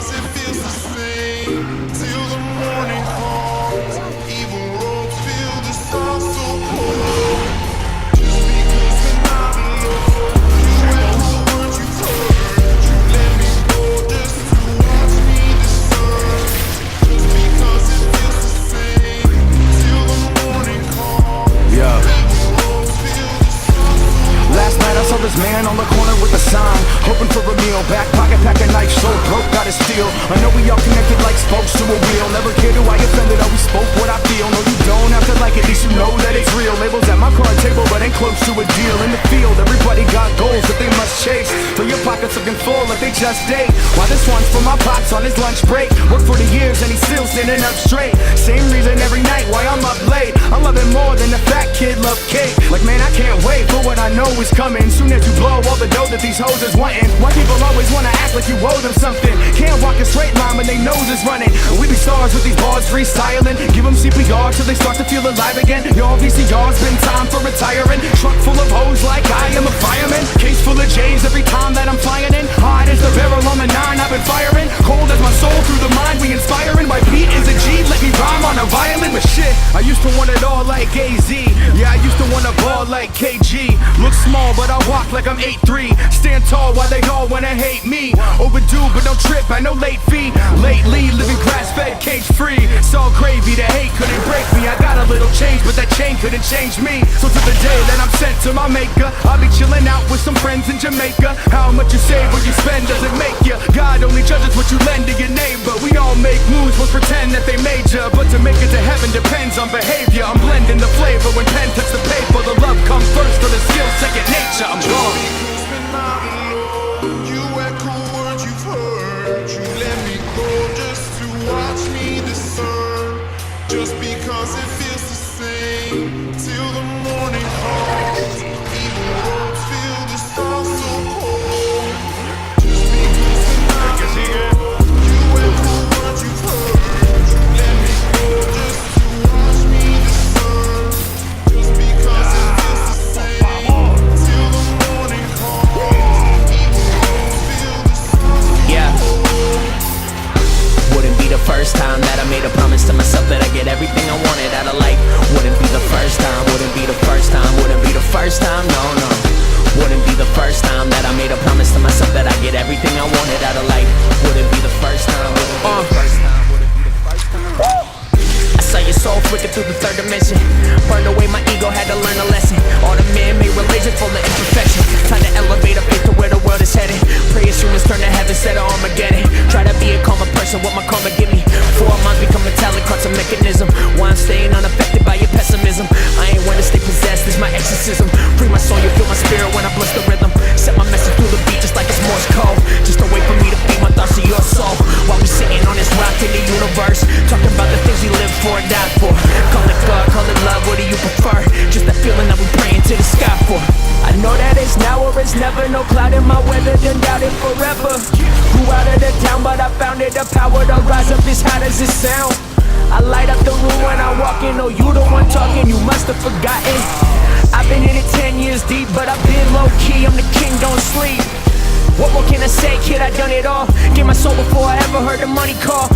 because it feels the same till the morning comes. Evil roads feel the sun so cold. Just because we're not alone, you echo what you've heard. You let me go just to watch me discern. Just because it feels the same till the morning comes. Yeah. Evil roads feel the sun so cold. Last night I saw this man on the corner with a sign, hoping for a meal. Back pocket pack a knife, so broke, gotta steal. I know we all connected like spokes to a wheel. Never cared who I offended, always spoke what I feel. No, you don't have to like it, at least you know that it's real. Labels at my card table, but ain't close to a deal. In the field, everybody got goals that they must chase. Fill your pockets looking full like they just ate. While this one's for my pops on his lunch break. Worked for the years and he's still standing up straight. Same reason every night why I'm up late. I love it more than the fat kid love cake. Like man, I can't wait for what I know is coming. Soon as you blow all the dough that these hoes is wanting. Why people always wanna act like you owe them something? Can't walk a straight line when they nose is running. We be stars with these bars freestyling. Give them CPR till they start to feel alive again. Y'all VCR's been time for retiring. Truck full of hoes like I am a fireman. Case full of J's every time that I'm flying in. Hot as the barrel on the 9 I've been firing. Cold as my soul through the mind we inspiring. My beat is a G, let me rhyme on a violin. But shit, I used to want it all like AZ. Yeah, I used to wanna ball like KG. Look small but I walk like I'm 8'3". Stand tall while they all wanna hate me. Overdue but don't trip, I know late fee. Lately living grass fed, cage free. It's all gravy, the hate couldn't break me. I got a little change but that chain couldn't change me. So to the day that I'm sent to my maker, I'll be chilling out with some friends in Jamaica. How much you save or you spend doesn't make you. God only judges what you lend to your neighbor. We all make moves but pretend that they major. But to make it to heaven depends on behavior. I'm blending the flavor when pen touch the paper. The love comes first or the skill second nature. I'm gone. Because we're not alone, you echo words you've heard. You let me go just to watch me discern. Just because it feels the same till the morning comes. Evil roads feel the stars so cold. Just because we're not alone, you echo words you've heard. You let me go just to watch me discern. Just because it feels the same till the morning comes. Evil roads feel the stars so Yeah. cold. Wouldn't be the first time that I made a promise to myself that I get everything I wanted out of life. Wouldn't be the first time, wouldn't be the first time, wouldn't be the first time, no, no. Wouldn't be the first time that I made a promise to myself that I get everything I wanted out of life. Wouldn't be the first time, wouldn't be the first time, wouldn't be the first time. I saw your soul flicker through the third dimension. Burned away my ego, had to learn a lesson. All the man-made religion full of imperfection. Time to elevate a faith to where the world is headed. Pray as soon as turn to heaven, set Armageddon. Try to be a calmer person, what my karma give me. 4 months become metallic, heart's a mechanism. Why I'm staying unaffected by your pessimism. I ain't wanna stay possessed, it's my exorcism. Free my soul, you feel my spirit when I bless the rhythm. Set my message through the beat just like it's Morse code. Just a way for me to feed my thoughts to your soul. While we sitting on this rock in the universe, talking about the things we live for and die for. Call it God, call it love, what do you prefer? Just that feeling that we praying to the sky for. I know that it's now or it's never. No cloud in my weather, done doubt it forever. Grew out of the town, but I found it. The power to rise up is how does it sound? I light up the room when I walk in. Oh, you the one talking, you must have forgotten. I've been in it 10 years deep, but I've been low-key. I'm the king, don't sleep. What more can I say, kid, I done it all. Gave my soul before I ever heard the money call.